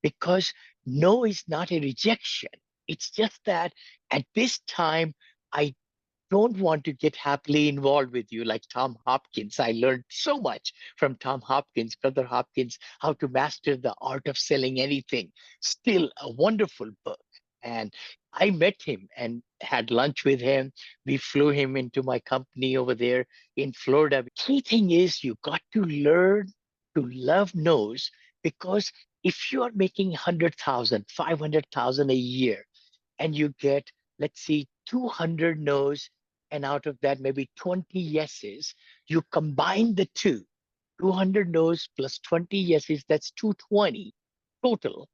because no is not a rejection. It's just that at this time, I don't want to get happily involved with you like Tom Hopkins. I learned so much from Tom Hopkins, Brother Hopkins, how to master the art of selling anything. Still a wonderful book. And I met him and had lunch with him. We flew him into my company over there in Florida. Key thing is you got to learn to love no's, because if you are making 100,000, 500,000 a year, and you get, let's see, 200 no's, and out of that, maybe 20 yeses, you combine the two, 200 no's plus 20 yeses, that's 220 total.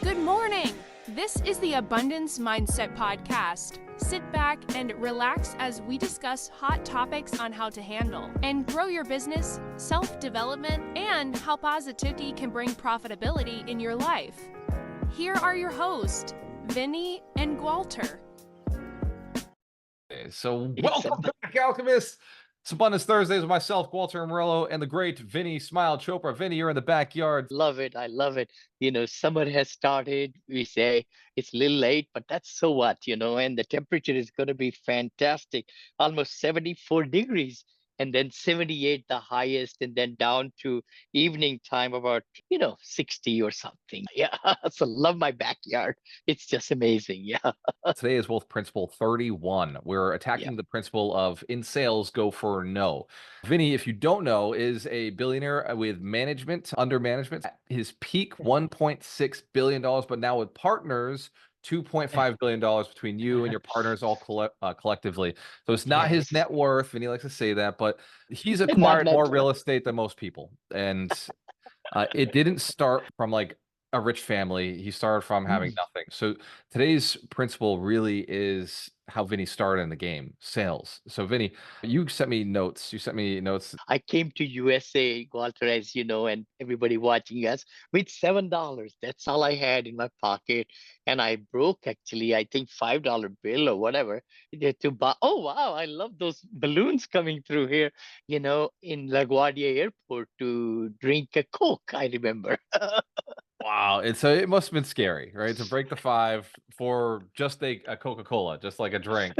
Good morning. This is the Abundance Mindset Podcast. Sit back and relax as we discuss hot topics on how to handle and grow your business, self-development, and how positivity can bring profitability in your life. Here are your hosts, Vinney and Gualter. So welcome back, Alchemists. It's Abundance Thursdays with myself, Gualter Amarelo, and the great Vinney Chopra. Vinney, you're in the backyard. Love it. I love it. Summer has started. We say it's a little late, but that's so what, and the temperature is going to be fantastic. Almost 74 degrees, and then 78 the highest, and then down to evening time about, 60 or something. Yeah. So love my backyard. It's just amazing. Yeah. Today is Wealth Principle 31. We're attacking the principle of in sales, go for no. Vinney, if you don't know, is a billionaire with management, under management. His peak $1.6 billion, but now with partners, $2.5 billion between you and your partners all collectively. So it's not his net worth, Vinney likes to say that, but he's acquired more real estate than most people. And it didn't start from like a rich family. He started from having nothing. So today's principle really is how Vinney started in the game, sales. So Vinney, you sent me notes. I came to USA, Gualter, as you know, and everybody watching us with $7. That's all I had in my pocket. And I broke actually, I think $5 bill or whatever to buy. Oh wow, I love those balloons coming through here, in LaGuardia Airport to drink a Coke, I remember. Wow. And so it must have been scary, right? To break the five for just a Coca-Cola, just like a drink.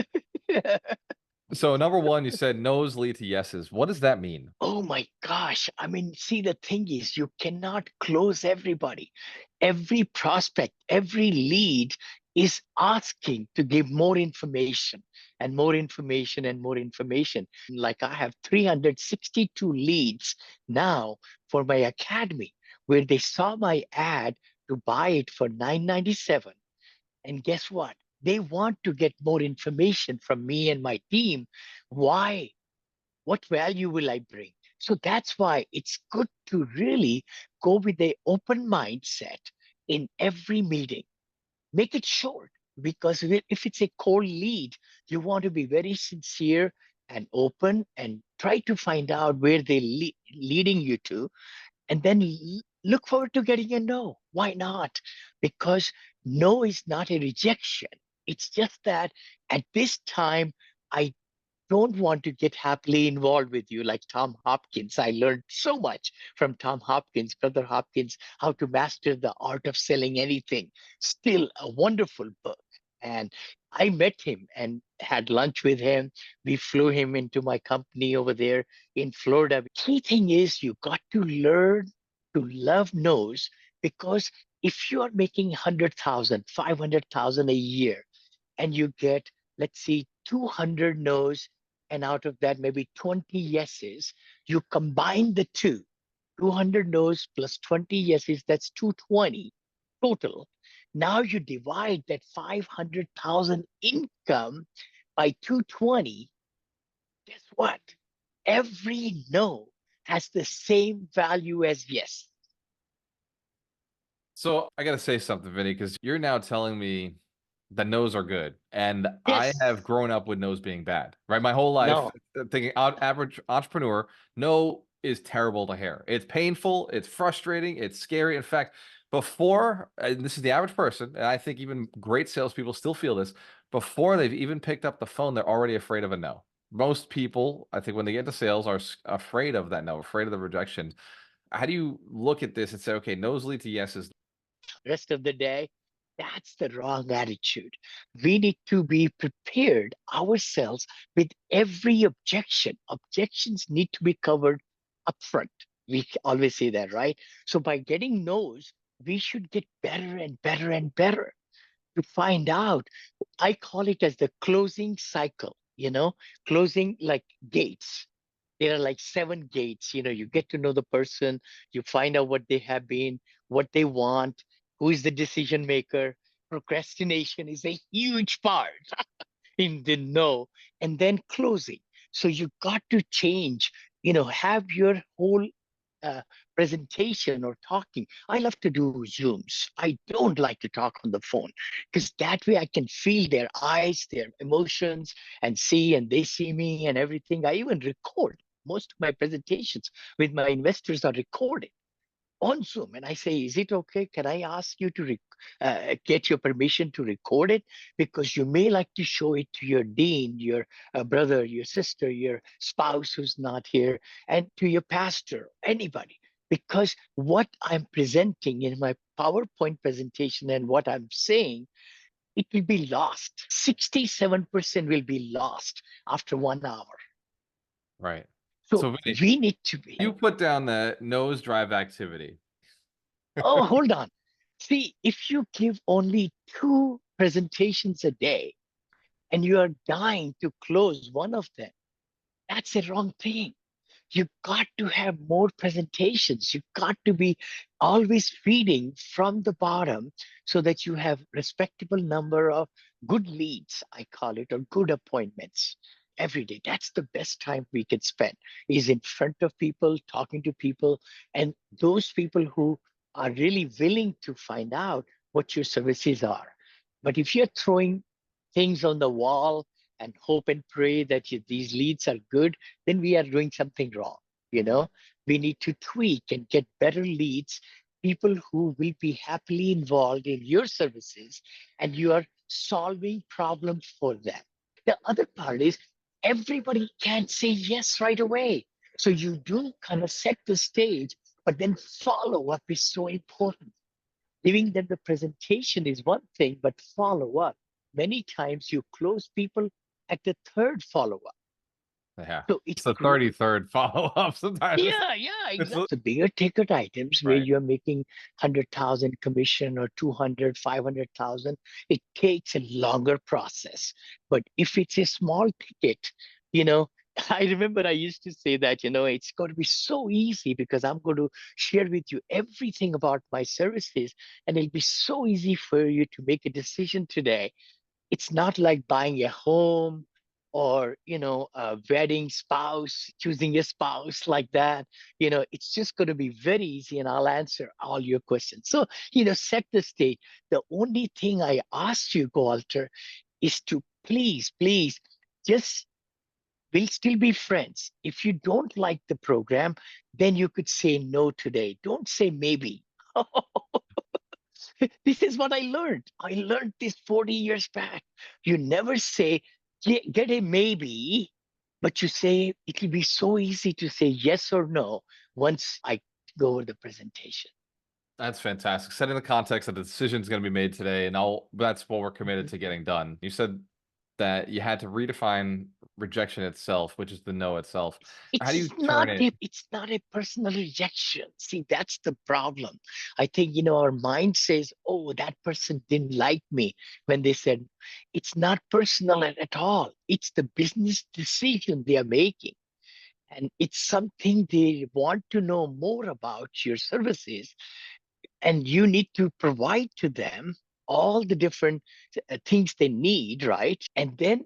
So number one, you said no's lead to yeses. What does that mean? Oh my gosh. I mean, see, the thing is, you cannot close everybody. Every prospect, every lead is asking to give more information and more information and more information. Like I have 362 leads now for my academy where they saw my ad to buy it for $9.97. And guess what? They want to get more information from me and my team. Why? What value will I bring? So that's why it's good to really go with the open mindset in every meeting. Make it short, because if it's a cold lead, you want to be very sincere and open and try to find out where they're leading you to, and then look forward to getting a no. Why not? Because no is not a rejection. It's just that at this time, I don't want to get happily involved with you like Tom Hopkins. I learned so much from Tom Hopkins, Brother Hopkins, how to master the art of selling anything. Still a wonderful book. And I met him and had lunch with him. We flew him into my company over there in Florida. Key thing is you got to learn to love no's, because if you are making 100,000, 500,000 a year, and you get, let's see, 200 no's, and out of that, maybe 20 yeses, you combine the two, 200 no's plus 20 yeses, that's 220 total. Now you divide that 500,000 income by 220. Guess what? Every no has the same value as yes. So I got to say something, Vinney, because you're now telling me that no's are good. And I Yes. have grown up with no's being bad, right? My whole life thinking average entrepreneur, no is terrible to hear. It's painful, it's frustrating, it's scary. In fact, before, and this is the average person, and I think even great salespeople still feel this, before they've even picked up the phone, they're already afraid of a no. Most people, I think, when they get into sales, are afraid of that no, afraid of the rejection. How do you look at this and say, okay, no's lead to yeses? Rest of the day, that's the wrong attitude. We need to be prepared ourselves with every objection. Objections need to be covered upfront. We always say that, right? So by getting no's, we should get better and better and better to find out. I call it as the closing cycle, closing like gates. There are like 7 gates. You get to know the person, you find out what they have been, what they want, who is the decision maker. Procrastination is a huge part in the no, and then closing. So you got to change, have your whole uh, presentation or talking. I love to do Zooms. I don't like to talk on the phone because that way I can feel their eyes, their emotions, and see, and they see me and everything. I even record most of my presentations with my investors are recorded on Zoom. And I say, is it okay? Can I ask you to get your permission to record it? Because you may like to show it to your dean, your brother, your sister, your spouse who's not here, and to your pastor, anybody. Because what I'm presenting in my PowerPoint presentation and what I'm saying, it will be lost. 67% will be lost after 1 hour. Right. So So Vinny, we need to be. you put down the nose drive activity. Oh, hold on. See, if you give only 2 presentations a day and you are dying to close one of them, that's a wrong thing. You got to have more presentations. You got to be always feeding from the bottom so that you have respectable number of good leads, I call it, or good appointments every day. That's the best time we can spend is in front of people, talking to people, and those people who are really willing to find out what your services are. But if you're throwing things on the wall and hope and pray that these leads are good, then we are doing something wrong. We need to tweak and get better leads, people who will be happily involved in your services, and you are solving problems for them. The other part is everybody can't say yes right away. So you do kind of set the stage, but then follow up is so important. Giving them the presentation is one thing, but follow up. Many times you close people at the third follow up. Yeah. So It's it's the 33rd follow-up sometimes. yeah, It's exactly. The bigger ticket items where right. you're making 100,000 commission or 200, 500,000, it takes a longer process. But if it's a small ticket, you know, I remember I used to say that, it's going to be so easy because I'm going to share with you everything about my services, and it'll be so easy for you to make a decision today. It's not like buying a home or a wedding spouse, choosing a spouse like that. It's just going to be very easy and I'll answer all your questions. So set the stage. The only thing I ask you, Gualter, is to please just, we'll still be friends. If you don't like the program, then you could say no today. Don't say maybe. This is what I learned. I learned this 40 years back. You never say, get a maybe, but you say, it will be so easy to say yes or no once I go over the presentation. That's fantastic. Setting the context that the decision is going to be made today, and that's what we're committed to getting done. You said that you had to redefine rejection itself, which is the no itself. How do you turn it? It's not a personal rejection. See, that's the problem. I think, our mind says, oh, that person didn't like me when they said, it's not personal at all. It's the business decision they are making. And it's something they want to know more about your services. And you need to provide to them all the different things they need, right? And then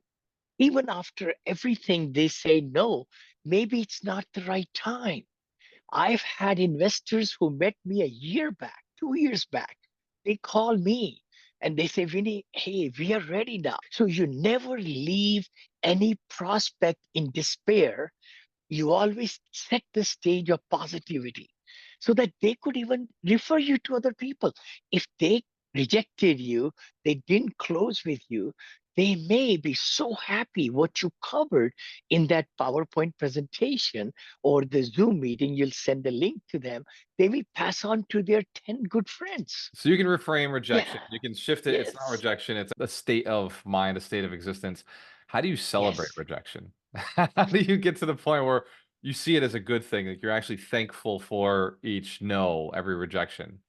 even after everything, they say, no, maybe it's not the right time. I've had investors who met me a year back, 2 years back. They call me and they say, Vinny, hey, we are ready now. So you never leave any prospect in despair. You always set the stage of positivity so that they could even refer you to other people. If they rejected you, they didn't close with you, they may be so happy what you covered in that PowerPoint presentation or the Zoom meeting. You'll send a link to them. They will pass on to their 10 good friends. So you can reframe rejection. Yeah. You can shift it. It's not Yes. rejection. It's a state of mind, a state of existence. How do you celebrate Yes. rejection? How do you get to the point where you see it as a good thing? Like you're actually thankful for each no, every rejection.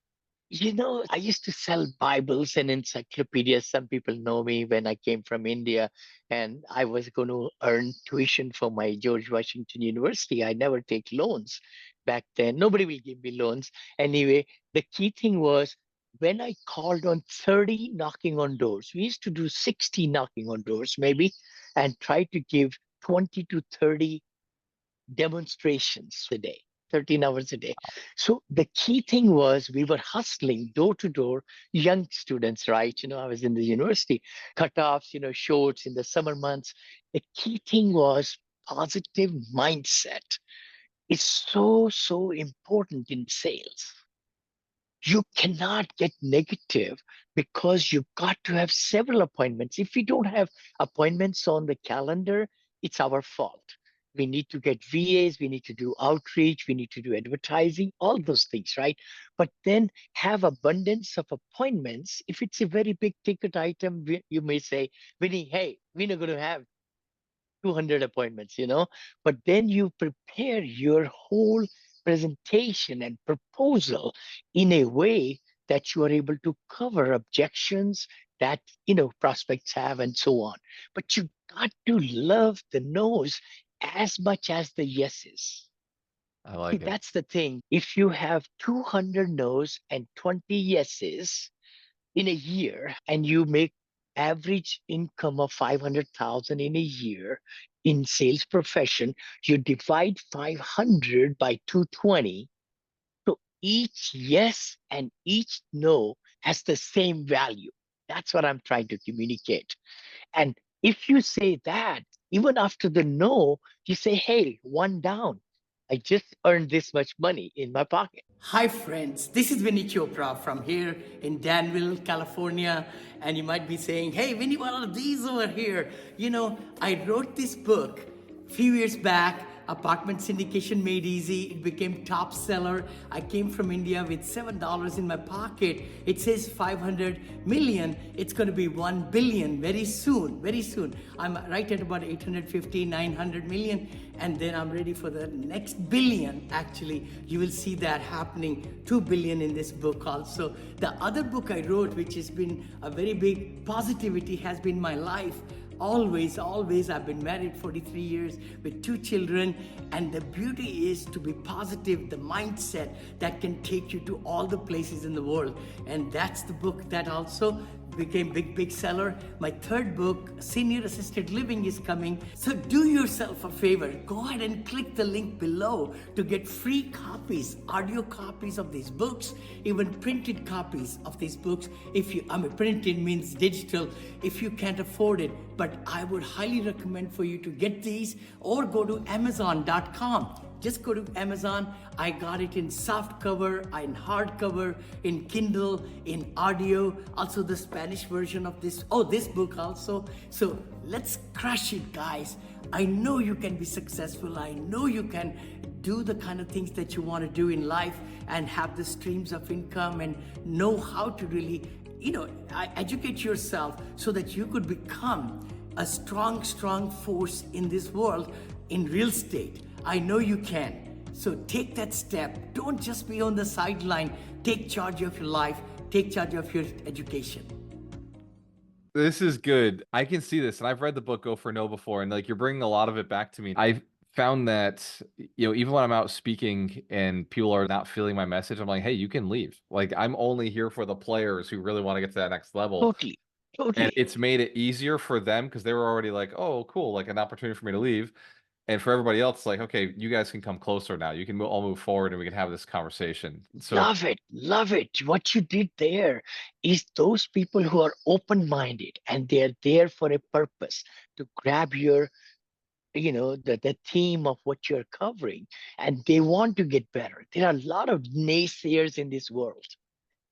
I used to sell Bibles and encyclopedias. Some people know me when I came from India and I was going to earn tuition for my George Washington University. I never take loans back then. Nobody will give me loans. Anyway, the key thing was when I called on 30 knocking on doors, we used to do 60 knocking on doors maybe, and try to give 20 to 30 demonstrations a day, 13 hours a day. So the key thing was we were hustling door to door, young students, right? I was in the university, cutoffs, shorts in the summer months. The key thing was positive mindset. It's so, so important in sales. You cannot get negative because you've got to have several appointments. If we don't have appointments on the calendar, it's our fault. We need to get VAs, we need to do outreach, we need to do advertising, all those things, right? But then have abundance of appointments. If it's a very big ticket item, you may say, Vinny, hey, we're not going to have 200 appointments, but then you prepare your whole presentation and proposal in a way that you are able to cover objections that, prospects have and so on. But you got to love the no's as much as the yeses. I See, like it. that's the thing. If you have 200 no's and 20 yeses, in a year and you make average income of 500,000 in a year in sales profession, you divide 500 by 220. So each yes and each no has the same value. That's what I'm trying to communicate. And if you say that, even after the no, you say, hey, one down. I just earned this much money in my pocket. Hi, friends. This is Vinney Chopra from here in Danville, California. And you might be saying, hey, Vinny, what are these over here? I wrote this book a few years back, Apartment Syndication Made Easy. It became top seller. I came from India with $7 in my pocket. It says 500 million. It's going to be 1 billion very soon, very soon. I'm right at about 850, 900 million. And then I'm ready for the next billion. Actually, you will see that happening, 2 billion in this book also. The other book I wrote, which has been a very big positivity, has been my life. Always, I've been married 43 years with 2 children, and the beauty is to be positive, the mindset that can take you to all the places in the world. And that's the book that also became big seller. My third book, Senior Assisted Living, is coming. So do yourself a favor. Go ahead and click the link below to get free copies, audio copies of these books, even printed copies of these books. Printed means digital if you can't afford it. But I would highly recommend for you to get these or go to Amazon.com. Just go to Amazon. I got it in soft cover, in hardcover, in Kindle, in audio, also the Spanish version of this book also. So let's crush it, guys. I know you can be successful. I know you can do the kind of things that you want to do in life and have the streams of income and know how to really, educate yourself so that you could become a strong force in this world in real estate. I know you can. So take that step. Don't just be on the sideline. Take charge of your life. Take charge of your education. This is good. I can see this, and I've read the book Go for No before, and like you're bringing a lot of it back to me. I found that even when I'm out speaking and people are not feeling my message, I'm like, hey, you can leave. Like I'm only here for the players who really want to get to that next level. Totally. And it's made it easier for them because they were already like, oh, cool, like an opportunity for me to leave. And for everybody else, like, okay, you guys can come closer now. You can all move forward and we can have this conversation. So Love it. Love it. What you did there is those people who are open-minded and they're there for a purpose to grab your, the theme of what you're covering, and they want to get better. There are a lot of naysayers in this world.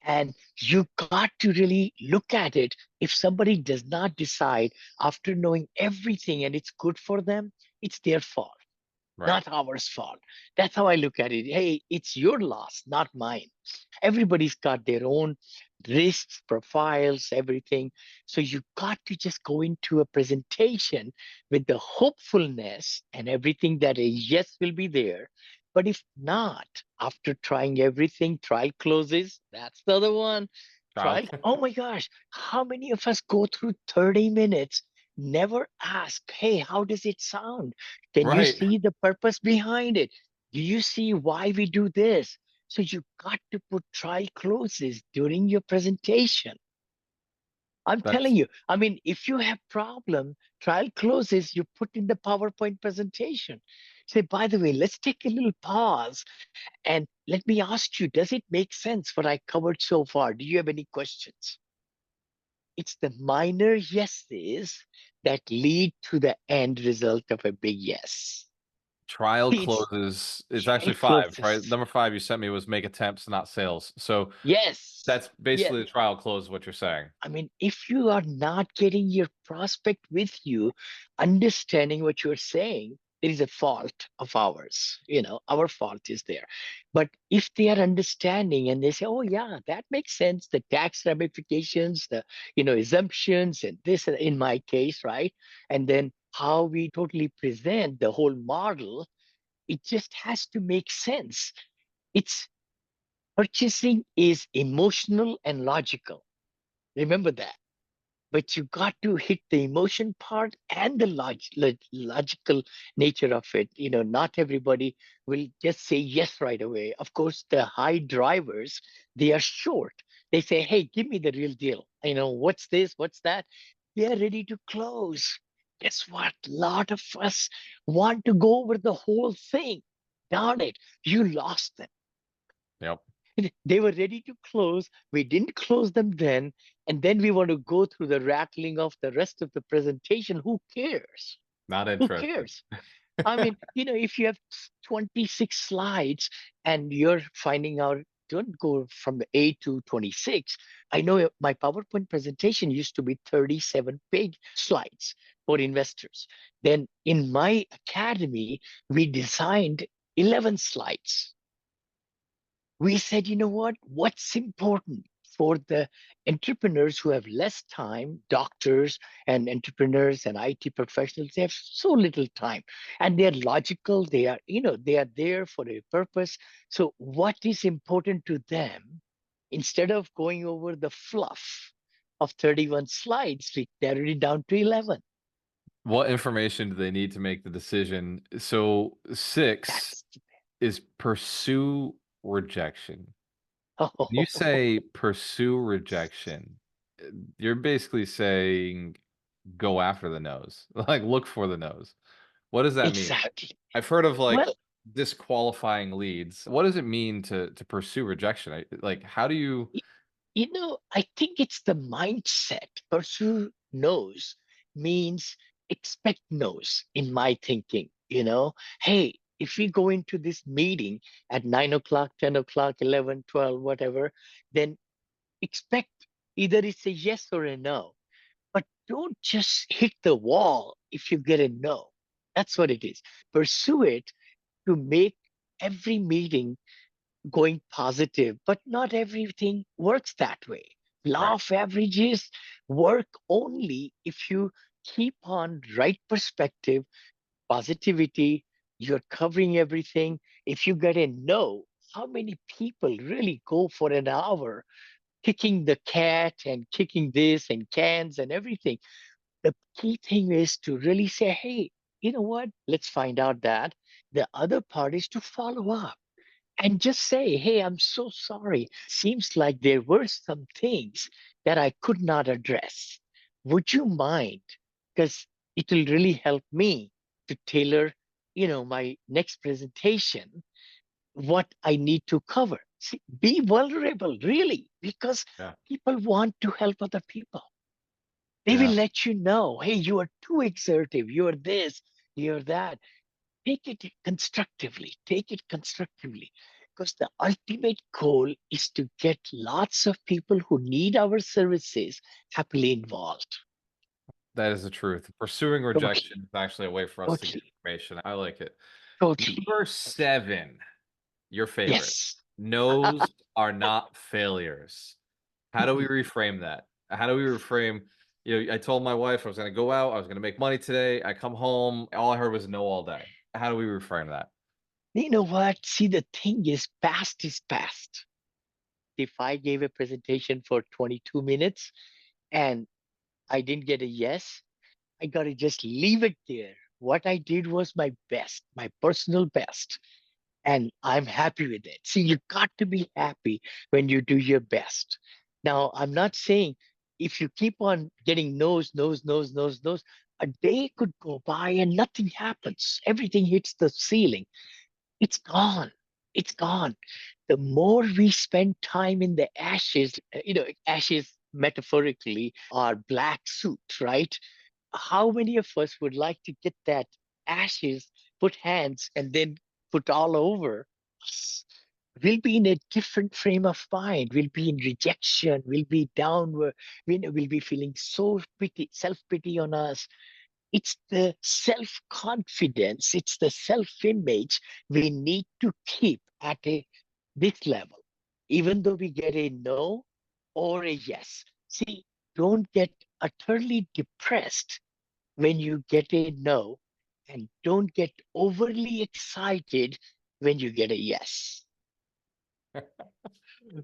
And you got to really look at it If somebody does not decide after knowing everything and it's good for them, it's their fault, Right. not ours fault. That's how I look at it. Hey, it's your loss, not mine. Everybody's got their own risks, profiles, everything. So you got to just go into a presentation with the hopefulness and everything that a yes will be there. But if not, after trying everything, trial closes. That's the other one. Trial. Oh my gosh, how many of us go through 30 minutes, never ask, hey, how does it sound? Can you Right. see the purpose behind it? Do you see why we do this? So you got to put trial clauses during your presentation. I'm That's telling you, I mean, if you have problem, trial clauses you put in the PowerPoint presentation. Say, by the way, let's take a little pause and let me ask you, does it make sense what I covered so far? Do you have any questions? It's the minor yeses that lead to the end result of a big yes. trial It's closes. It's trial actually 5, right? closes. Number 5 you sent me was make attempts, not sales. So Yes. that's Yes. basically the trial close, what you're saying. I mean, if you are not getting your prospect with you, understanding what you're saying, there is a fault of ours. Our fault is there. But if they are understanding and they say, oh, yeah, that makes sense, the tax ramifications, the, assumptions, and this in my case, right? And then how we totally present the whole model, it just has to make sense. It's purchasing is emotional and logical. Remember that. But you got to hit the emotion part and the logical nature of it. Not everybody will just say yes right away. Of course, the high drivers, they are short. They say, hey, give me the real deal. What's this? What's that? They are ready to close. Guess what? A lot of us want to go over the whole thing. Darn it, you lost them. Yep. They were ready to close. We didn't close them then. And then we want to go through the rattling of the rest of the presentation. Who cares? Not Who interested. cares? I mean, if you have 26 slides and you're finding out, don't go from A to 26. I know my PowerPoint presentation used to be 37 page slides for investors. Then in my academy, we designed 11 slides. We said, you know what? What's important for the entrepreneurs who have less time, doctors and entrepreneurs and IT professionals, they have so little time and they're logical. They are there for a purpose. So what is important to them, instead of going over the fluff of 31 slides, we narrowed it down to 11. What information do they need to make the decision? So 6 That's is pursue rejection. oh, You say pursue rejection. You're basically saying go after the nose, like look for the nose. What does that mean? exactly. I've heard of like Well, disqualifying leads. What does it mean to pursue rejection? Like how do you I think it's the mindset. Pursue knows means expect knows in my thinking. Hey, if we go into this meeting at 9 o'clock, 10 o'clock, 11, 12, whatever, then expect either it's a yes or a no. But don't just hit the wall if you get a no. That's what it is. Pursue it to make every meeting going positive, but not everything works that way. right, Law of averages work only if you keep on right perspective, positivity, you're covering everything. If you get a no, how many people really go for an hour kicking the cat and kicking this and cans and everything? The key thing is to really say, hey, you know what? Let's find out that. The other part is to follow up and just say, hey, I'm so sorry. Seems like there were some things that I could not address. Would you mind? Because it will really help me to tailor, my next presentation, what I need to cover. See, be vulnerable, really, because yeah, people want to help other people. They will yeah, let you know, hey, you are too exertive, you're this, you're that. Take it constructively. Take it constructively. Because the ultimate goal is to get lots of people who need our services happily involved. That is the truth. Pursuing Totally, rejection is actually a way for us to get totally, information. I like it. totally. Number 7, your favorite. Yes. No's are not failures. How do we reframe that? How do we reframe? I told my wife I was going to go out, I was going to make money today. I come home, all I heard was no all day. How do we reframe that? You know what? See, the thing is, past is past. If I gave a presentation for 22 minutes and I didn't get a yes, I got to just leave it there. What I did was my best, my personal best, and I'm happy with it. See, you got to be happy when you do your best. Now, I'm not saying if you keep on getting no's, no's, no's, no's, no's, a day could go by and nothing happens. Everything hits the ceiling. It's gone. It's gone. The more we spend time in the ashes, ashes metaphorically are black suit, right? How many of us would like to get that ashes, put hands, and then put all over us? We'll be in a different frame of mind. We'll be in rejection. We'll be downward. We'll be feeling so pity, self-pity on us. It's the self-confidence, it's the self-image we need to keep at this level, even though we get a no or a yes. See, don't get utterly depressed when you get a no, and don't get overly excited when you get a yes.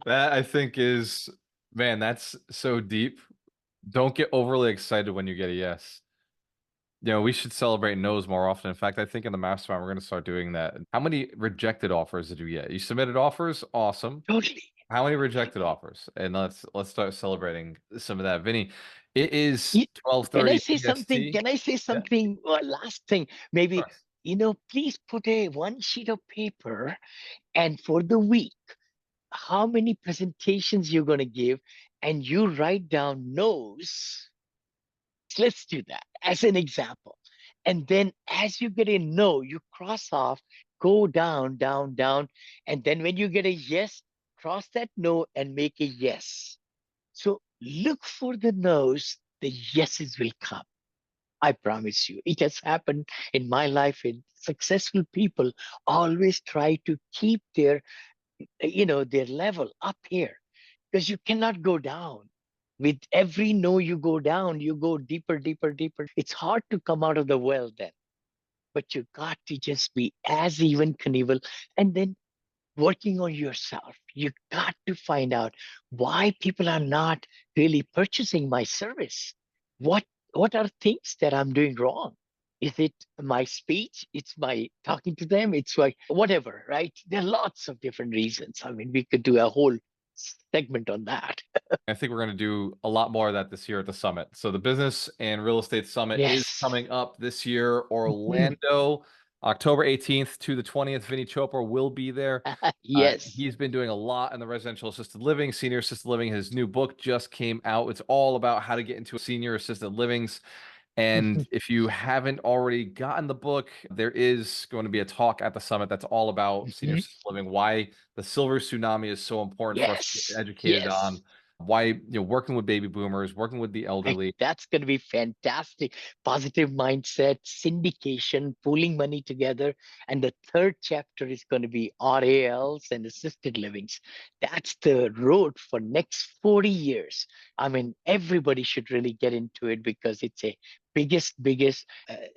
That I think is, man, that's so deep. Don't get overly excited when you get a yes. We should celebrate no's more often. In fact, I think in the mastermind, we're going to start doing that. How many rejected offers did you get? You submitted offers? Awesome. Totally. How many rejected offers? And let's start celebrating some of that. Vinney, it is Can 12:30 I say something? PST. Can I say Yeah, something? Last thing, maybe, of course. please put one sheet of paper, and for the week, how many presentations you're going to give, and you write down no's. Let's do that as an example. And then as you get a no, you cross off, go down, down, down. And then when you get a yes, cross that no and make a yes. So look for the no's, the yeses will come. I promise you. It has happened in my life. In successful people always try to keep their level up here, because you cannot go down. With every no you go down, you go deeper, deeper, deeper. It's hard to come out of the well then, but you got to just be as even Knievel, and then working on yourself. You got to find out why people are not really purchasing my service. What are things that I'm doing wrong? Is it my speech? It's my talking to them? It's like whatever, right? There are lots of different reasons. I mean, we could do a whole segment on that. I think we're going to do a lot more of that this year at the summit. So the Business and Real Estate Summit is Yes. coming up this year. Mhm. Orlando, October 18th to the 20th. Vinney Chopra will be there. Yes. He's been doing a lot in the residential assisted living, senior assisted living. His new book just came out. It's all about how to get into senior assisted livings. And if you haven't already gotten the book, there is going to be a talk at the summit that's all about senior Mhm. assisted living, why the silver tsunami is so important for us to Yes. get educated Yes. on, why working with baby boomers, working with the elderly. That's going to be fantastic. Positive mindset, syndication, pooling money together. And the third chapter is going to be RALs and assisted livings. That's the road for next 40 years. I mean, everybody should really get into it, because it's a biggest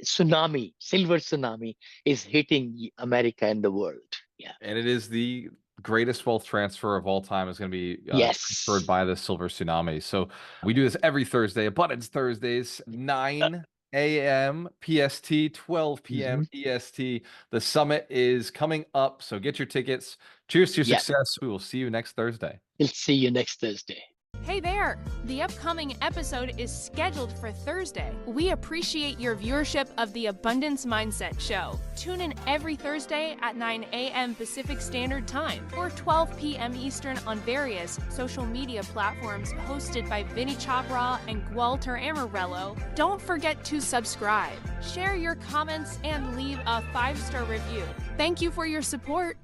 tsunami, silver tsunami is hitting America and the world. Yeah. And it is the greatest wealth transfer of all time, is going to be Yes. transferred by the silver tsunami. So we do this every Thursday, Abundance Thursdays, 9 a.m. PST, 12 p.m. EST. The summit is coming up, so get your tickets. Cheers to your Yep. success. We will see you next Thursday. We'll see you next Thursday. Hey there! The upcoming episode is scheduled for Thursday. We appreciate your viewership of the Abundance Mindset Show. Tune in every Thursday at 9 a.m. Pacific Standard Time or 12 p.m. Eastern on various social media platforms hosted by Vinney Chopra and Gualter Amarelo. Don't forget to subscribe, share your comments, and leave a 5-star review. Thank you for your support.